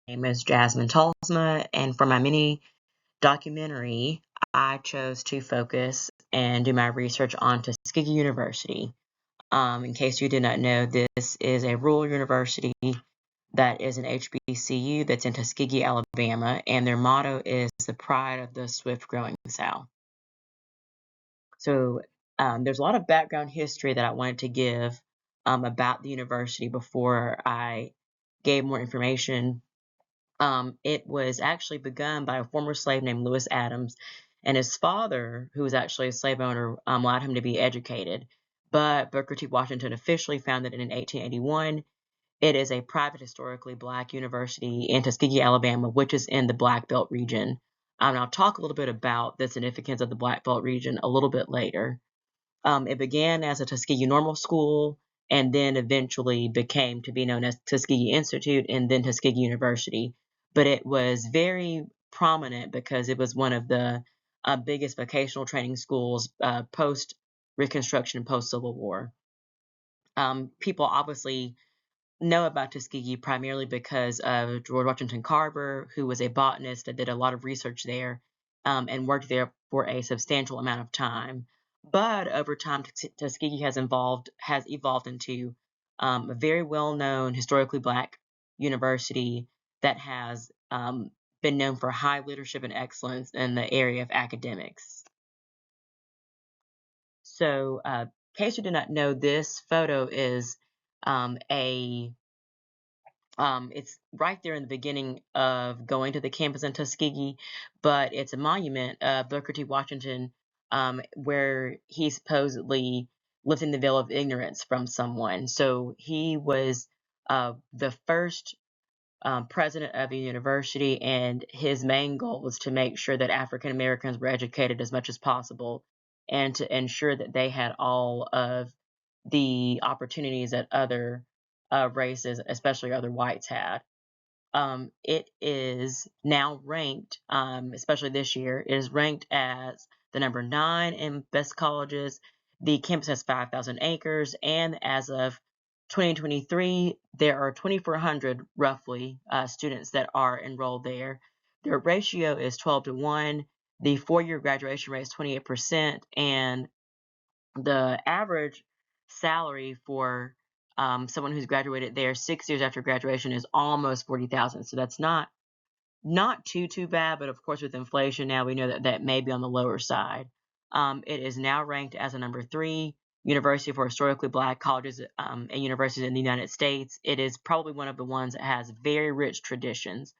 name is Jasmine Talsma, and for my mini documentary, I chose to focus and do my research on Tuskegee University. In case you did not know, this is a rural university that is an HBCU that's in Tuskegee, Alabama, and their motto is the pride of the swift growing South. So there's a lot of background history that I wanted to give about the university before I gave more information. It was actually begun by a former slave named Lewis Adams, and his father, who was actually a slave owner, allowed him to be educated. But Booker T. Washington officially founded it in 1881. It is a private, historically black university in Tuskegee, Alabama, which is in the Black Belt region. And I'll talk a little bit about the significance of the Black Belt region a little bit later. It began as a Tuskegee Normal School and then eventually became to be known as Tuskegee Institute and then Tuskegee University. But it was very prominent because it was one of the biggest vocational training schools post Reconstruction, post Civil War. People obviously know about Tuskegee primarily because of George Washington Carver, who was a botanist that did a lot of research there and worked there for a substantial amount of time. But over time, Tuskegee has evolved into a very well-known, historically black university that has been known for high leadership and excellence in the area of academics. So, in case you did not know, this photo is it's right there in the beginning of going to the campus in Tuskegee, but it's a monument of Booker T. Washington where he supposedly lifting the veil of ignorance from someone. So he was the first president of the university, and his main goal was to make sure that African Americans were educated as much as possible and to ensure that they had all of the opportunities that other races, especially other whites, had. It is now ranked, especially this year, it is ranked as the number 9 in best colleges. The campus has 5,000 acres, and as of 2023, there are 2,400 roughly students that are enrolled there. Their ratio is 12-1. The 4-year graduation rate is 28%, and the average salary for someone who's graduated there 6 years after graduation is almost 40,000. So that's not too bad, but of course with inflation now we know that may be on the lower side. It is now ranked as a number 3 university for historically black colleges and universities in the United States. It is probably one of the ones that has very rich traditions.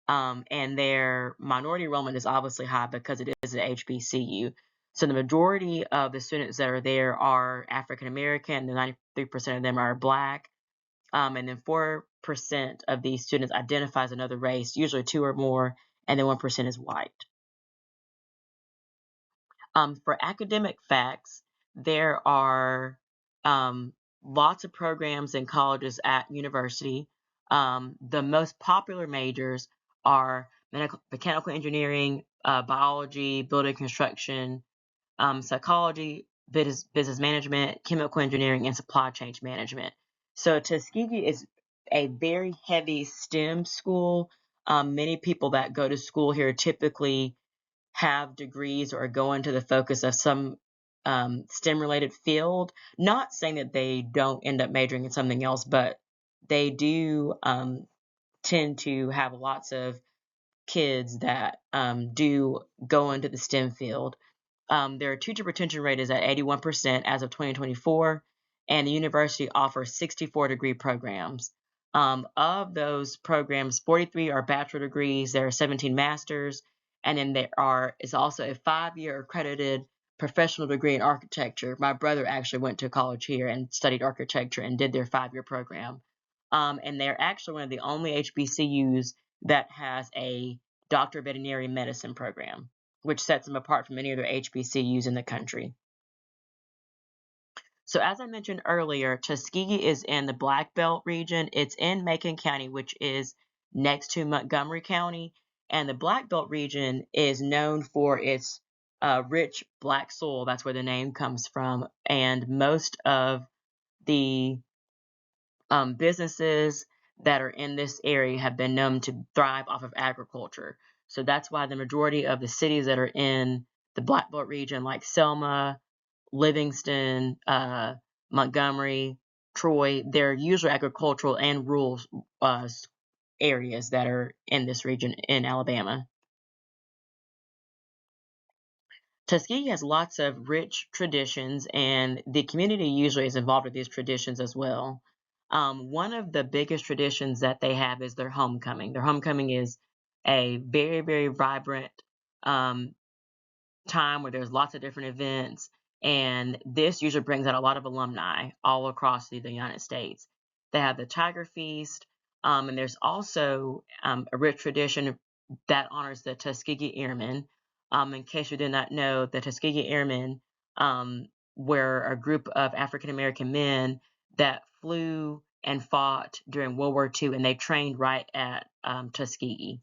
And their minority enrollment is obviously high because it is an HBCU. So the majority of the students that are there are African American, and 93% of them are black. And then 4% of these students identify as another race, usually 2 or more, and then 1% is white. For academic facts, there are lots of programs and colleges at university. The most popular majors are mechanical engineering, biology, building construction, psychology, business management, chemical engineering, and supply chain management. So Tuskegee is a very heavy STEM school. Many people that go to school here typically have degrees or go into the focus of some STEM related field. Not saying that they don't end up majoring in something else, but they do tend to have lots of kids that do go into the STEM field. Their teacher retention rate is at 81% as of 2024, and the university offers 64 degree programs. Of those programs, 43 are bachelor degrees, there are 17 masters, and then is also a 5-year accredited professional degree in architecture. My brother actually went to college here and studied architecture and did their 5-year program. And they're actually one of the only HBCUs that has a Doctor of Veterinary Medicine program, which sets them apart from many other HBCUs in the country. So as I mentioned earlier, Tuskegee is in the Black Belt region. It's in Macon County, which is next to Montgomery County. And the Black Belt region is known for its rich black soil. That's where the name comes from. And most of the businesses that are in this area have been known to thrive off of agriculture. So that's why the majority of the cities that are in the Black Belt region, like Selma, Livingston, Montgomery, Troy, they're usually agricultural and rural areas that are in this region in Alabama. Tuskegee has lots of rich traditions, and the community usually is involved with these traditions as well. One of the biggest traditions that they have is their homecoming. Their homecoming is a very, very vibrant um, time where there's lots of different events, and this usually brings out a lot of alumni all across the United States. They have the Tiger Feast, and there's also a rich tradition that honors the Tuskegee Airmen. In case you did not know, the Tuskegee Airmen were a group of African American men that flew and fought during World War II, and they trained right at Tuskegee.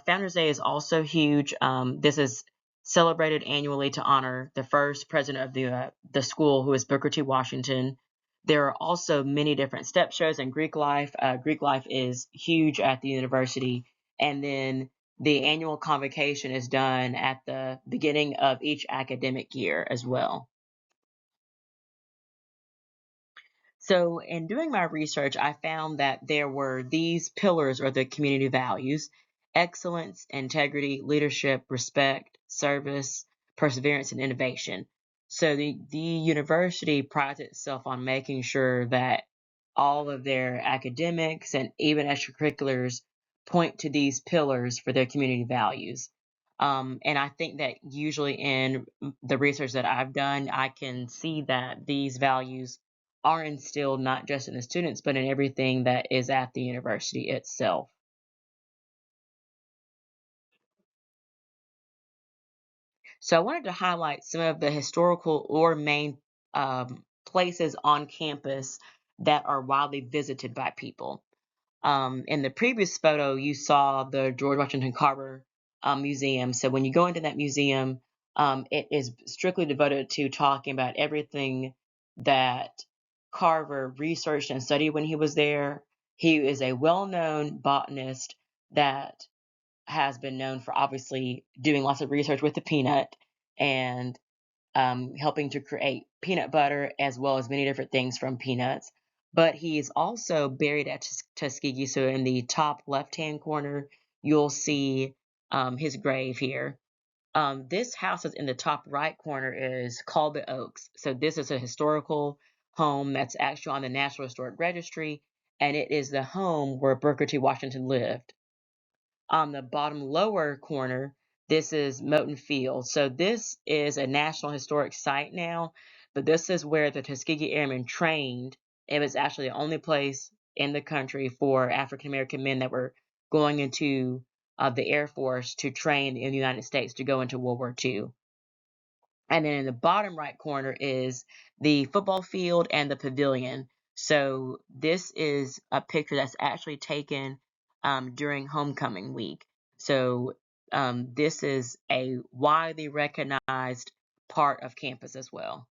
Founders Day is also huge. This is celebrated annually to honor the first president of the school, who is Booker T. Washington. There are also many different step shows in Greek life. Greek life is huge at the university, and then the annual convocation is done at the beginning of each academic year as well. So, in doing my research, I found that there were these pillars or the community values: excellence, integrity, leadership, respect, service, perseverance, and innovation. So, the university prides itself on making sure that all of their academics and even extracurriculars point to these pillars for their community values. And I think that usually in the research that I've done, I can see that these values are instilled not just in the students, but in everything that is at the university itself. So I wanted to highlight some of the historical or main places on campus that are widely visited by people. In the previous photo, you saw the George Washington Carver Museum. So when you go into that museum, it is strictly devoted to talking about everything that Carver researched and studied when he was there. He is a well-known botanist that has been known for obviously doing lots of research with the peanut and helping to create peanut butter as well as many different things from peanuts. But he is also buried at Tuskegee. So in the top left-hand corner, you'll see his grave here. This house is in the top right corner is called the Oaks. So this is a historical home that's actually on the National Historic Registry, and it is the home where Booker T. Washington lived. On the bottom lower corner, this is Moton Field. So this is a National Historic Site now, but this is where the Tuskegee Airmen trained. It was actually the only place in the country for African American men that were going into the Air Force to train in the United States to go into World War II. And then in the bottom right corner is the football field and the pavilion. So this is a picture that's actually taken during homecoming week. So this is a widely recognized part of campus as well.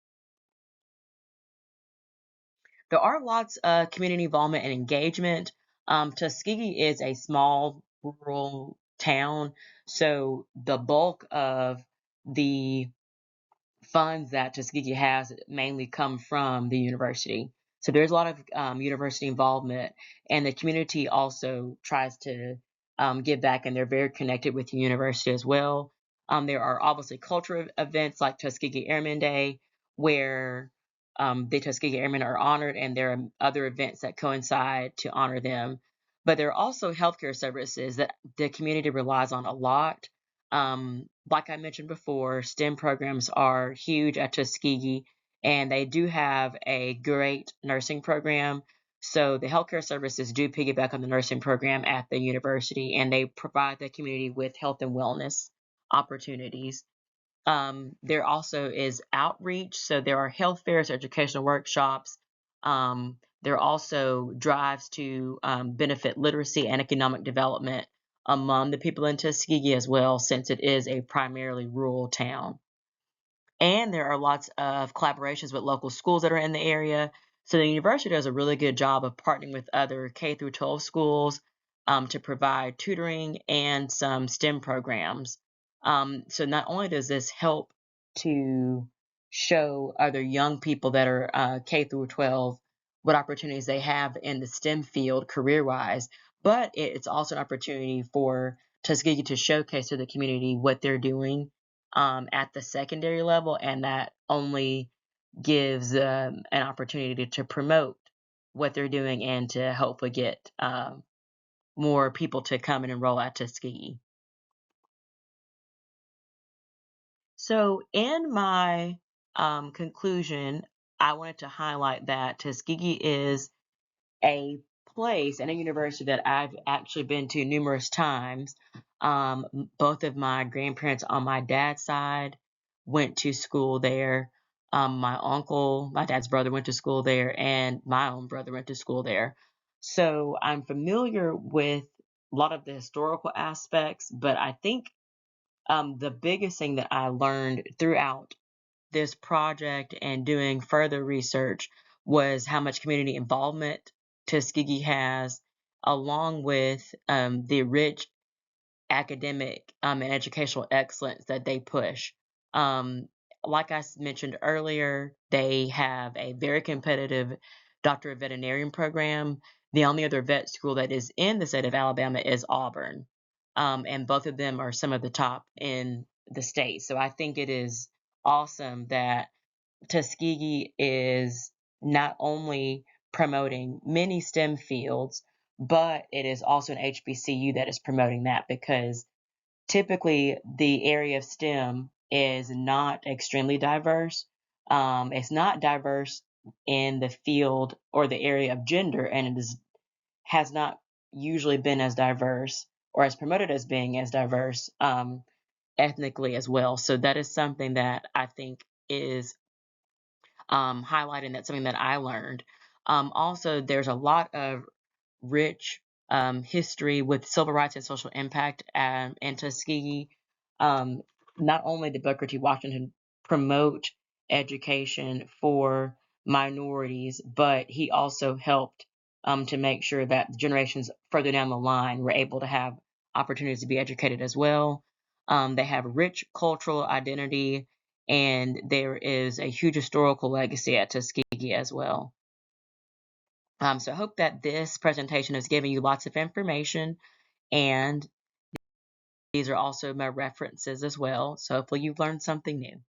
There are lots of community involvement and engagement. Tuskegee is a small rural town, so the bulk of the funds that Tuskegee has mainly come from the university. So there's a lot of university involvement, and the community also tries to give back, and they're very connected with the university as well. There are obviously cultural events like Tuskegee Airmen Day, where the Tuskegee Airmen are honored, and there are other events that coincide to honor them. But there are also healthcare services that the community relies on a lot. Like I mentioned before, STEM programs are huge at Tuskegee, and they do have a great nursing program. So the healthcare services do piggyback on the nursing program at the university, and they provide the community with health and wellness opportunities. There also is outreach, so there are health fairs, educational workshops. There are also drives to benefit literacy and economic development among the people in Tuskegee as well, since it is a primarily rural town. And there are lots of collaborations with local schools that are in the area. So the university does a really good job of partnering with other K through 12 schools to provide tutoring and some STEM programs. So not only does this help to show other young people that are K through 12 what opportunities they have in the STEM field career-wise, but it's also an opportunity for Tuskegee to showcase to the community what they're doing at the secondary level, and that only gives an opportunity to promote what they're doing and to hopefully get more people to come and enroll at Tuskegee. So, in my conclusion, I wanted to highlight that Tuskegee is a place and a university that I've actually been to numerous times. Both of my grandparents on my dad's side went to school there. My uncle, my dad's brother, went to school there, and my own brother went to school there. So I'm familiar with a lot of the historical aspects, but I think the biggest thing that I learned throughout this project and doing further research was how much community involvement Tuskegee has, along with the rich academic and educational excellence that they push. Um, like I mentioned earlier, they have a very competitive Doctor of Veterinarian program. The only other vet school that is in the state of Alabama is Auburn. And both of them are some of the top in the state. So I think it is awesome that Tuskegee is not only promoting many STEM fields, but it is also an HBCU that is promoting that, because typically the area of STEM is not extremely diverse. It's not diverse in the field or the area of gender, and has not usually been as diverse or as promoted as being as diverse ethnically as well. So that is something that I think is highlighting. That's something that I learned. Also, there's a lot of rich history with civil rights and social impact in Tuskegee. Um, Not only did Booker T. Washington promote education for minorities, but he also helped to make sure that generations further down the line were able to have opportunities to be educated as well. They have rich cultural identity, and there is a huge historical legacy at Tuskegee as well. So I hope that this presentation has given you lots of information, and these are also my references as well. So hopefully you've learned something new.